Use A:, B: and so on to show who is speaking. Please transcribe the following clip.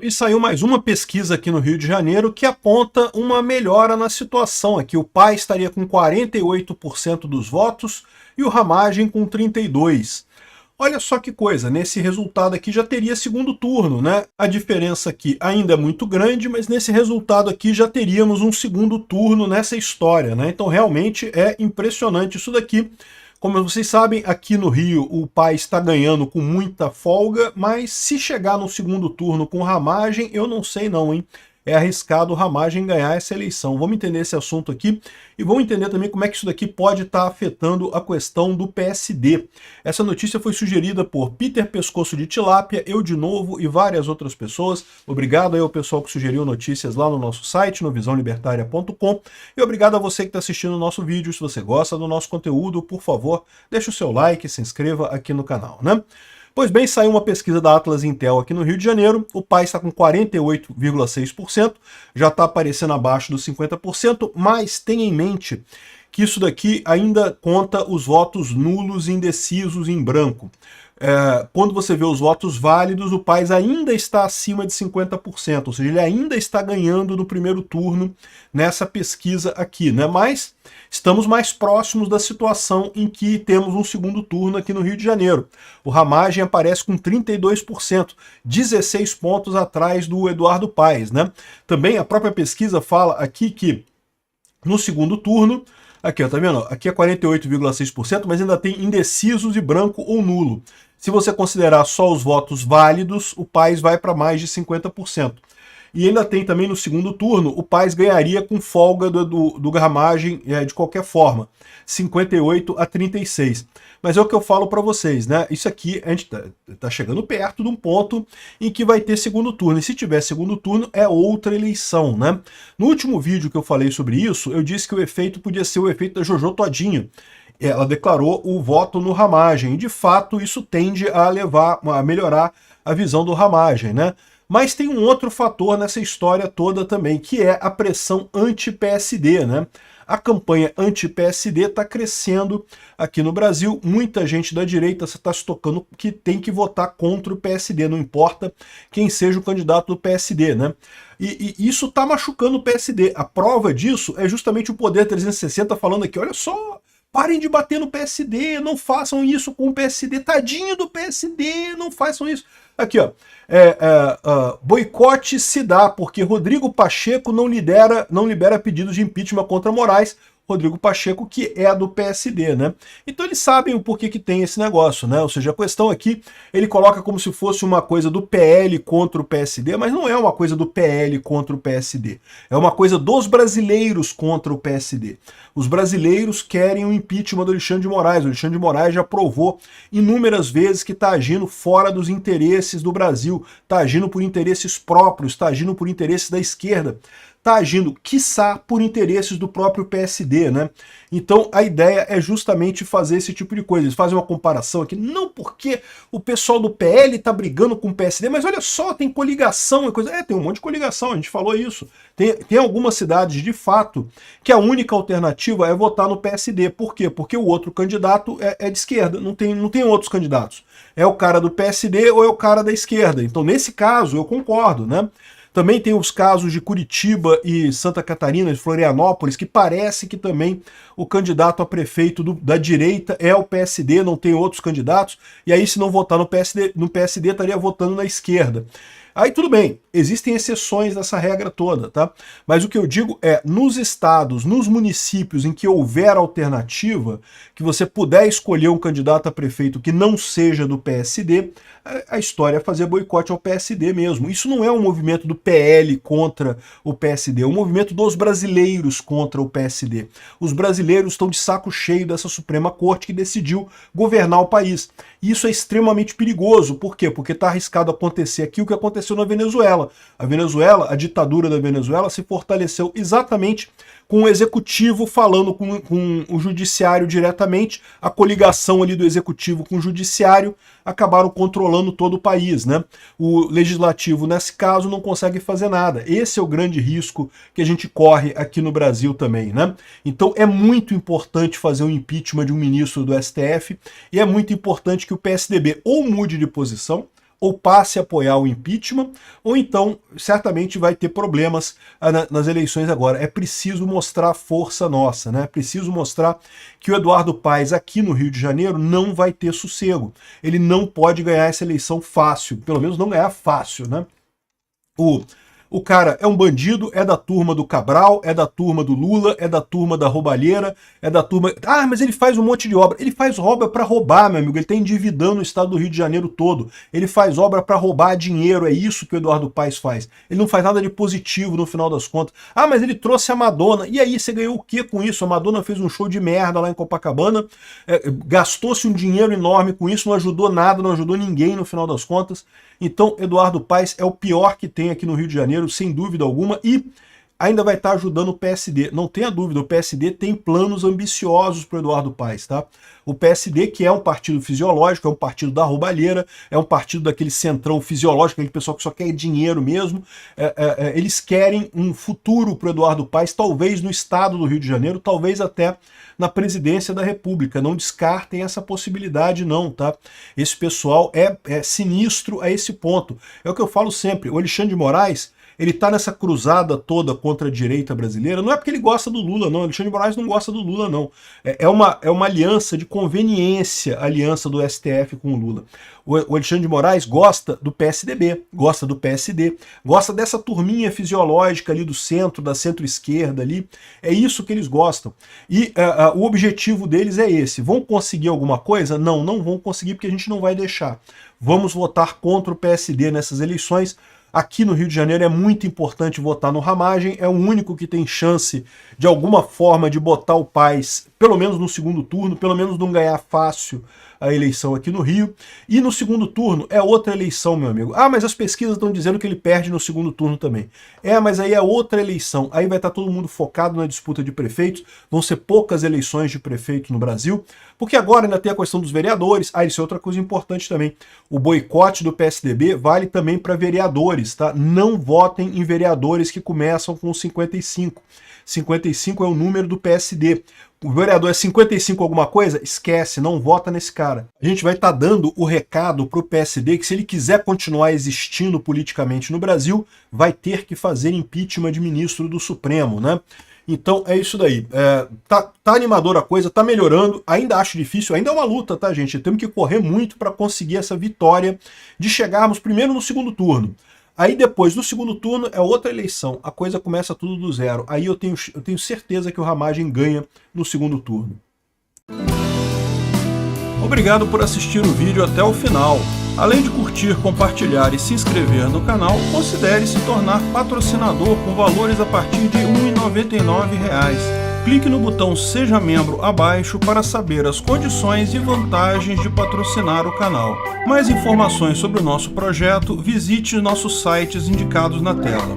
A: E saiu mais uma pesquisa aqui no Rio de Janeiro que aponta uma melhora na situação. Aqui o PAI estaria com 48% dos votos e o Ramagem com 32%. Olha só que coisa, nesse resultado aqui já teria segundo turno, né? A diferença aqui ainda é muito grande, mas nesse resultado aqui já teríamos um segundo turno nessa história, né? Então realmente é impressionante isso daqui. Como vocês sabem, aqui no Rio o PAI está ganhando com muita folga, mas se chegar no segundo turno com Ramagem, eu não sei não, hein? É arriscado o Ramagem ganhar essa eleição. Vamos entender esse assunto aqui e vamos entender também como é que isso daqui pode estar afetando a questão do PSD. Essa notícia foi sugerida por Peter Pescoço de Tilápia, eu de novo e várias outras pessoas. Obrigado aí ao pessoal que sugeriu notícias lá no nosso site, no visãolibertaria.com, e obrigado a você que está assistindo o nosso vídeo. Se você gosta do nosso conteúdo, por favor, deixe o seu like e se inscreva aqui no canal, né? Pois bem, saiu uma pesquisa da Atlas Intel aqui no Rio de Janeiro, o PAI está com 48,6%, já está aparecendo abaixo dos 50%, mas tenha em mente que isso daqui ainda conta os votos nulos e indecisos em branco. Quando você vê os votos válidos, o PAI ainda está acima de 50%, ou seja, ele ainda está ganhando no primeiro turno nessa pesquisa aqui, né? Mas estamos mais próximos da situação em que temos um segundo turno aqui no Rio de Janeiro. O Ramagem aparece com 32%, 16 pontos atrás do Eduardo Paes, né? Também a própria pesquisa fala aqui que no segundo turno, aqui, ó, tá vendo? Aqui é 48,6%, mas ainda tem indecisos e branco ou nulo. Se você considerar só os votos válidos, o Paes vai para mais de 50%. E ainda tem também no segundo turno, o Paes ganharia com folga do Ramagem de qualquer forma, 58-36. Mas é o que eu falo para vocês, né? Isso aqui, a gente tá chegando perto de um ponto em que vai ter segundo turno. E se tiver segundo turno, é outra eleição, né? No último vídeo que eu falei sobre isso, eu disse que o efeito podia ser o efeito da Jojo Todinho. Ela declarou o voto no Ramagem. E de fato, isso tende a melhorar a visão do Ramagem, né? Mas tem um outro fator nessa história toda também, que é a pressão anti-PSD, né? A campanha anti-PSD está crescendo aqui no Brasil. Muita gente da direita está se tocando que tem que votar contra o PSD, não importa quem seja o candidato do PSD, né? E isso está machucando o PSD. A prova disso é justamente o Poder 360 falando aqui, olha só, parem de bater no PSD, não façam isso com o PSD, tadinho do PSD, não façam isso. Aqui, ó, boicote se dá, porque Rodrigo Pacheco não libera pedidos de impeachment contra Moraes. Rodrigo Pacheco, que é do PSD, né? Então eles sabem o porquê que tem esse negócio, né? Ou seja, a questão aqui, ele coloca como se fosse uma coisa do PL contra o PSD, mas não é uma coisa do PL contra o PSD. É uma coisa dos brasileiros contra o PSD. Os brasileiros querem o impeachment do Alexandre de Moraes. O Alexandre de Moraes já provou inúmeras vezes que está agindo fora dos interesses do Brasil, está agindo por interesses próprios, está agindo por interesses da esquerda, está agindo, quiçá, por interesses do próprio PSD, né? Então a ideia é justamente fazer esse tipo de coisa. Eles fazem uma comparação aqui, não porque o pessoal do PL está brigando com o PSD, mas olha só, tem coligação e coisa. Tem um monte de coligação, a gente falou isso. Tem algumas cidades, de fato, que a única alternativa é votar no PSD. Por quê? Porque o outro candidato é de esquerda, não tem outros candidatos. É o cara do PSD ou é o cara da esquerda. Então, nesse caso, eu concordo, né? Também tem os casos de Curitiba e Santa Catarina, de Florianópolis, que parece que também o candidato a prefeito da direita é o PSD, não tem outros candidatos, e aí se não votar no PSD estaria votando na esquerda. Aí tudo bem, existem exceções dessa regra toda, tá? Mas o que eu digo é, nos estados, nos municípios em que houver alternativa, que você puder escolher um candidato a prefeito que não seja do PSD, a história é fazer boicote ao PSD mesmo. Isso não é um movimento do PL contra o PSD, é um movimento dos brasileiros contra o PSD. Os brasileiros estão de saco cheio dessa Suprema Corte que decidiu governar o país. E isso é extremamente perigoso. Por quê? Porque está arriscado acontecer aqui o que aconteceu na Venezuela. A ditadura da Venezuela se fortaleceu exatamente com o executivo falando com o judiciário diretamente, a coligação ali do executivo com o judiciário acabaram controlando todo o país, né? O legislativo, nesse caso, não consegue fazer nada. Esse é o grande risco que a gente corre aqui no Brasil também, né? Então é muito importante fazer um impeachment de um ministro do STF e é muito importante que o PSDB ou mude de posição, ou passe a apoiar o impeachment, ou então certamente vai ter problemas nas eleições agora. É preciso mostrar a força nossa, né? É preciso mostrar que o Eduardo Paes aqui no Rio de Janeiro não vai ter sossego. Ele não pode ganhar essa eleição fácil, pelo menos não ganhar fácil, né? O cara é um bandido, é da turma do Cabral, é da turma do Lula, é da turma da roubalheira, é da turma... Ah, mas ele faz um monte de obra. Ele faz obra para roubar, meu amigo. Ele está endividando o estado do Rio de Janeiro todo. Ele faz obra para roubar dinheiro. É isso que o Eduardo Paes faz. Ele não faz nada de positivo no final das contas. Ah, mas ele trouxe a Madonna. E aí, você ganhou o que com isso? A Madonna fez um show de merda lá em Copacabana, gastou-se um dinheiro enorme com isso, não ajudou nada, não ajudou ninguém no final das contas. Então, Eduardo Paes é o pior que tem aqui no Rio de Janeiro, sem dúvida alguma, e ainda vai estar ajudando o PSD. Não tenha dúvida, o PSD tem planos ambiciosos para o Eduardo Paes, tá? O PSD, que é um partido fisiológico, é um partido da roubalheira, é um partido daquele centrão fisiológico, aquele pessoal que só quer dinheiro mesmo, eles querem um futuro para o Eduardo Paes, talvez no estado do Rio de Janeiro, talvez até na presidência da República. Não descartem essa possibilidade não, tá? Esse pessoal é sinistro a esse ponto. É o que eu falo sempre, o Alexandre de Moraes, ele tá nessa cruzada toda contra a direita brasileira, não é porque ele gosta do Lula, não. Alexandre de Moraes não gosta do Lula, não. É uma aliança de conveniência, a aliança do STF com o Lula. O Alexandre de Moraes gosta do PSDB, gosta do PSD, gosta dessa turminha fisiológica ali do centro, da centro-esquerda ali. É isso que eles gostam. E o objetivo deles é esse. Vão conseguir alguma coisa? Não, não vão conseguir porque a gente não vai deixar. Vamos votar contra o PSD nessas eleições. Aqui no Rio de Janeiro é muito importante votar no Ramagem, é o único que tem chance, de alguma forma, de botar o Paes, pelo menos no segundo turno, pelo menos não ganhar fácil a eleição aqui no Rio. E no segundo turno é outra eleição, meu amigo. Ah, mas as pesquisas estão dizendo que ele perde no segundo turno também. Mas aí é outra eleição. Aí vai estar todo mundo focado na disputa de prefeitos, vão ser poucas eleições de prefeito no Brasil, porque agora ainda tem a questão dos vereadores. Isso é outra coisa importante também. O boicote do PSDB vale também para vereadores, tá? Não votem em vereadores que começam com 55. 55 é o número do PSD. O vereador é 55 alguma coisa? Esquece, não vota nesse cara. A gente vai estar dando o recado para o PSD que se ele quiser continuar existindo politicamente no Brasil, vai ter que fazer impeachment de ministro do Supremo, né? Então é isso daí. Tá animadora a coisa, tá melhorando. Ainda acho difícil, ainda é uma luta, tá, gente? Temos que correr muito para conseguir essa vitória de chegarmos primeiro no segundo turno. Aí depois, no segundo turno, é outra eleição. A coisa começa tudo do zero. Aí eu tenho certeza que o Ramagem ganha no segundo turno. Obrigado por assistir o vídeo até o final. Além de curtir, compartilhar e se inscrever no canal, considere se tornar patrocinador com valores a partir de R$ 1,99. Clique no botão Seja Membro abaixo para saber as condições e vantagens de patrocinar o canal. Mais informações sobre o nosso projeto, visite nossos sites indicados na tela.